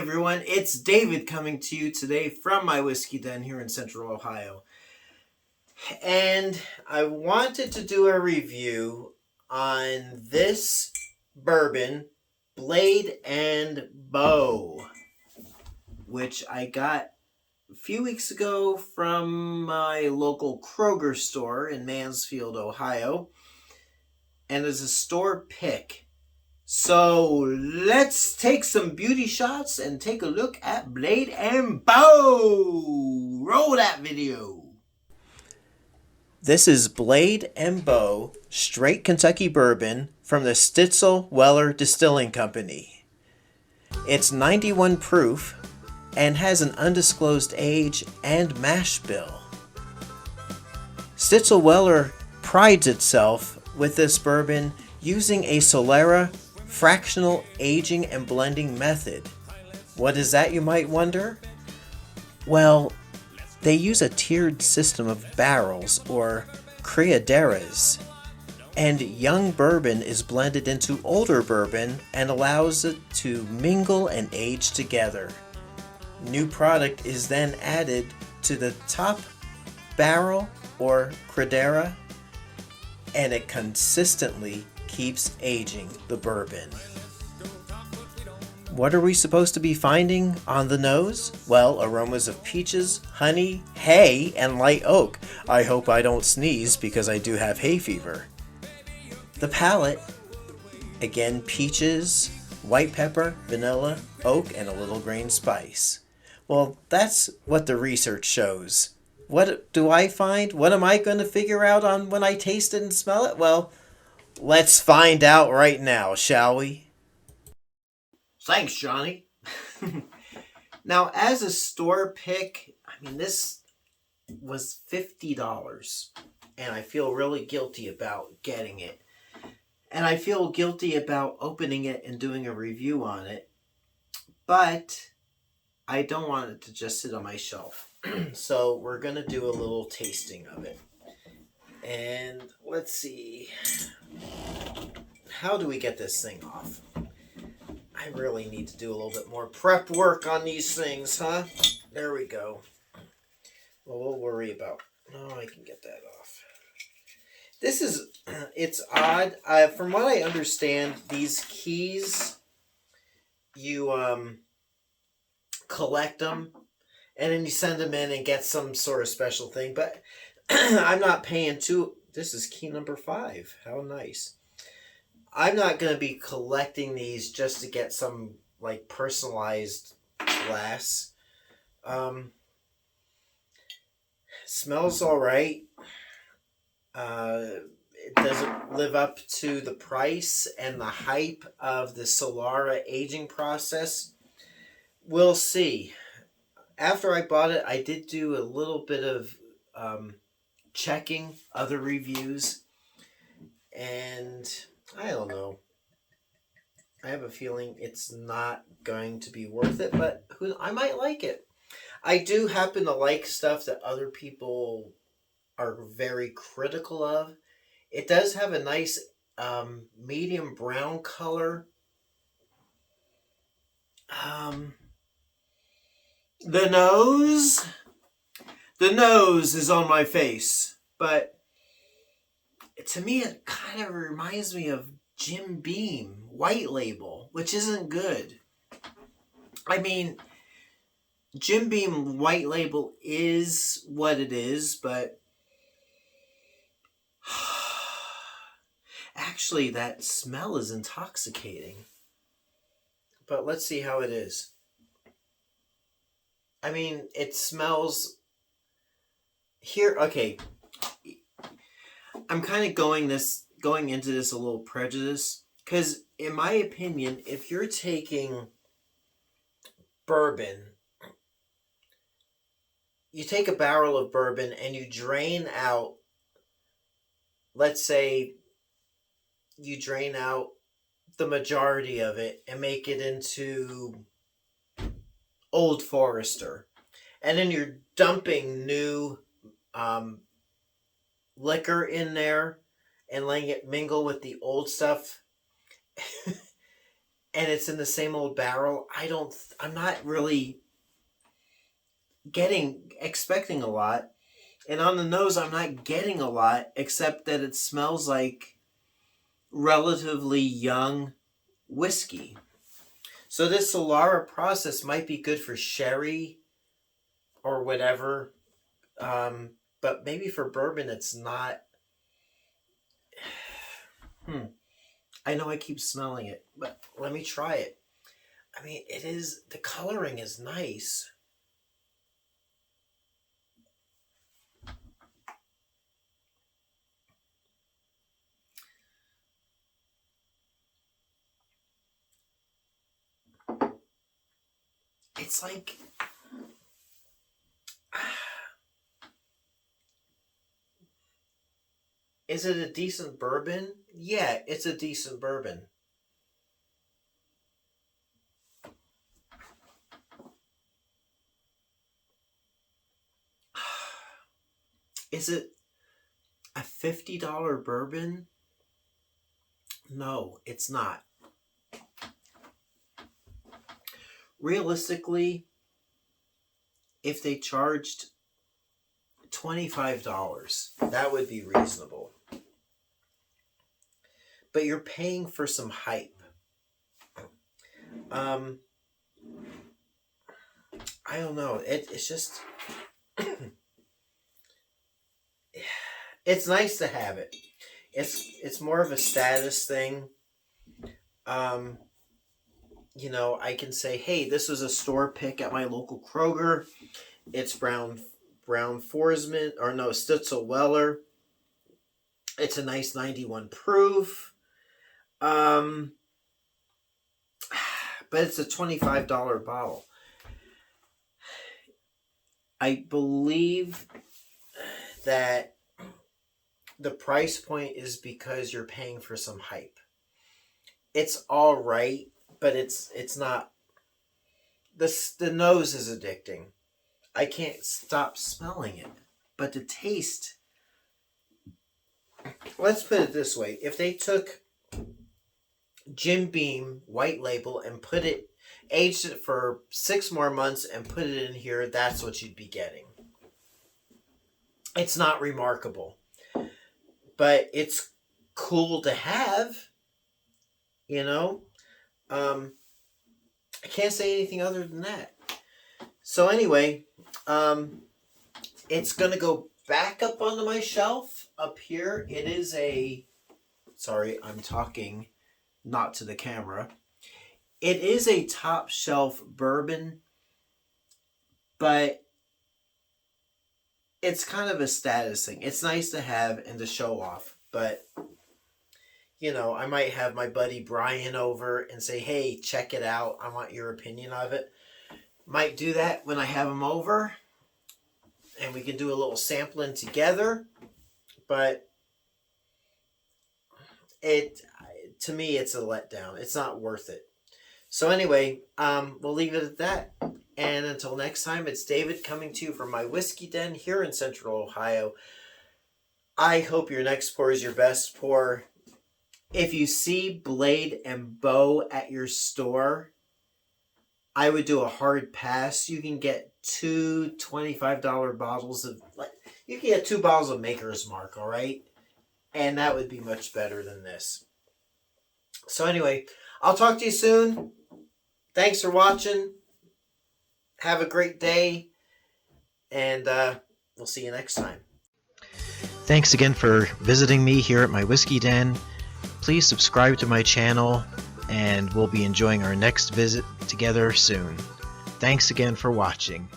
everyone, it's David coming to you today from my whiskey den here in Central Ohio. And I wanted to do a review on this bourbon, Blade and Bow, which I got a few weeks ago from my local Kroger store in Mansfield, Ohio, and is a store pick. So let's take some beauty shots and take a look at Blade and Bow. Roll that video. This is Blade and Bow Straight Kentucky Bourbon from the Stitzel Weller Distilling Company. It's 91 proof and has an undisclosed age and mash bill. Stitzel Weller prides itself with this bourbon using a Solera fractional aging and blending method. What is that, you might wonder? Well, they use a tiered system of barrels, or criaderas, and young bourbon is blended into older bourbon and allows it to mingle and age together. New product is then added to the top barrel or cridera, and it consistently keeps aging the bourbon. What are we supposed to be finding on the nose? Well, aromas of peaches, honey, hay, and light oak. I hope I don't sneeze because I do have hay fever. The palate, again, peaches, white pepper, vanilla, oak, and a little grain spice. Well, that's what the research shows. What do I find? What am I going to figure out on when I taste it and smell it? Well, let's find out right now, shall we? Thanks, Johnny. Now, as a store pick, this was $50, and I feel really guilty about getting it. And I feel guilty about opening it and doing a review on it, but I don't want it to just sit on my shelf. So we're going to do a little tasting of it. And let's see. How do we get this thing off? I really need to do a little bit more prep work on these things, huh? There we go. Well, we'll worry about... Oh, I can get that off. This is... It's odd. From what I understand, these keys, you collect them, and then you send them in and get some sort of special thing. But I'm not paying too... This is key number 5. How nice. I'm not going to be collecting these just to get some, personalized glass. Smells all right. It doesn't live up to the price and the hype of the Solara aging process. We'll see. After I bought it, I did do a little bit of checking other reviews, and I don't know. I have a feeling it's not going to be worth it, but I might like it. I do happen to like stuff that other people are very critical of. It does have a nice medium brown color. The nose is on my face, but to me it kind of reminds me of Jim Beam White Label, which isn't good. Jim Beam White Label is what it is, but actually that smell is intoxicating. But let's see how it is. It smells here. Okay, I'm kind of going into this a little prejudice, because in my opinion, if you're taking bourbon, you take a barrel of bourbon and you drain out, let's say you drain out the majority of it and make it into Old Forester, and then you're dumping new liquor in there and letting it mingle with the old stuff. and it's in the same old barrel, I'm not really expecting a lot. And on the nose, I'm not getting a lot, except that it smells like relatively young whiskey. So this Solara process might be good for sherry or whatever, but maybe for bourbon it's not. I know I keep smelling it, but let me try it. I mean, the coloring is nice. It's like, is it a decent bourbon? Yeah, it's a decent bourbon. Is it a $50 bourbon? No, it's not. Realistically, if they charged $25, that would be reasonable. But you're paying for some hype. I don't know. It's just... it's nice to have it. It's more of a status thing. You know, I can say, hey, this was a store pick at my local Kroger. It's Brown Forsman, or no, Stutzel Weller. It's a nice 91 proof. But it's a $25 bottle. I believe that the price point is because you're paying for some hype. It's all right, but it's not. The nose is addicting. I can't stop smelling it. But the taste, let's put it this way. If they took Jim Beam white label and aged it for 6 more months and put it in here, that's what you'd be getting. It's not remarkable, but it's cool to have, you know. I can't say anything other than that. So anyway, it's going to go back up onto my shelf up here. It is sorry, I'm talking not to the camera. It is a top shelf bourbon, but it's kind of a status thing. It's nice to have and to show off, but you know, I might have my buddy Brian over and say, hey, check it out. I want your opinion of it. Might do that when I have him over, and we can do a little sampling together. But to me, it's a letdown. It's not worth it. So anyway, we'll leave it at that. And until next time, it's David coming to you from my whiskey den here in Central Ohio. I hope your next pour is your best pour. If you see Blade and Bow at your store, I would do a hard pass. You can get 2 $25 bottles of... You can get 2 bottles of Maker's Mark, all right? And that would be much better than this. So anyway, I'll talk to you soon. Thanks for watching. Have a great day. And we'll see you next time. Thanks again for visiting me here at my whiskey den. Please subscribe to my channel, and we'll be enjoying our next visit together soon. Thanks again for watching.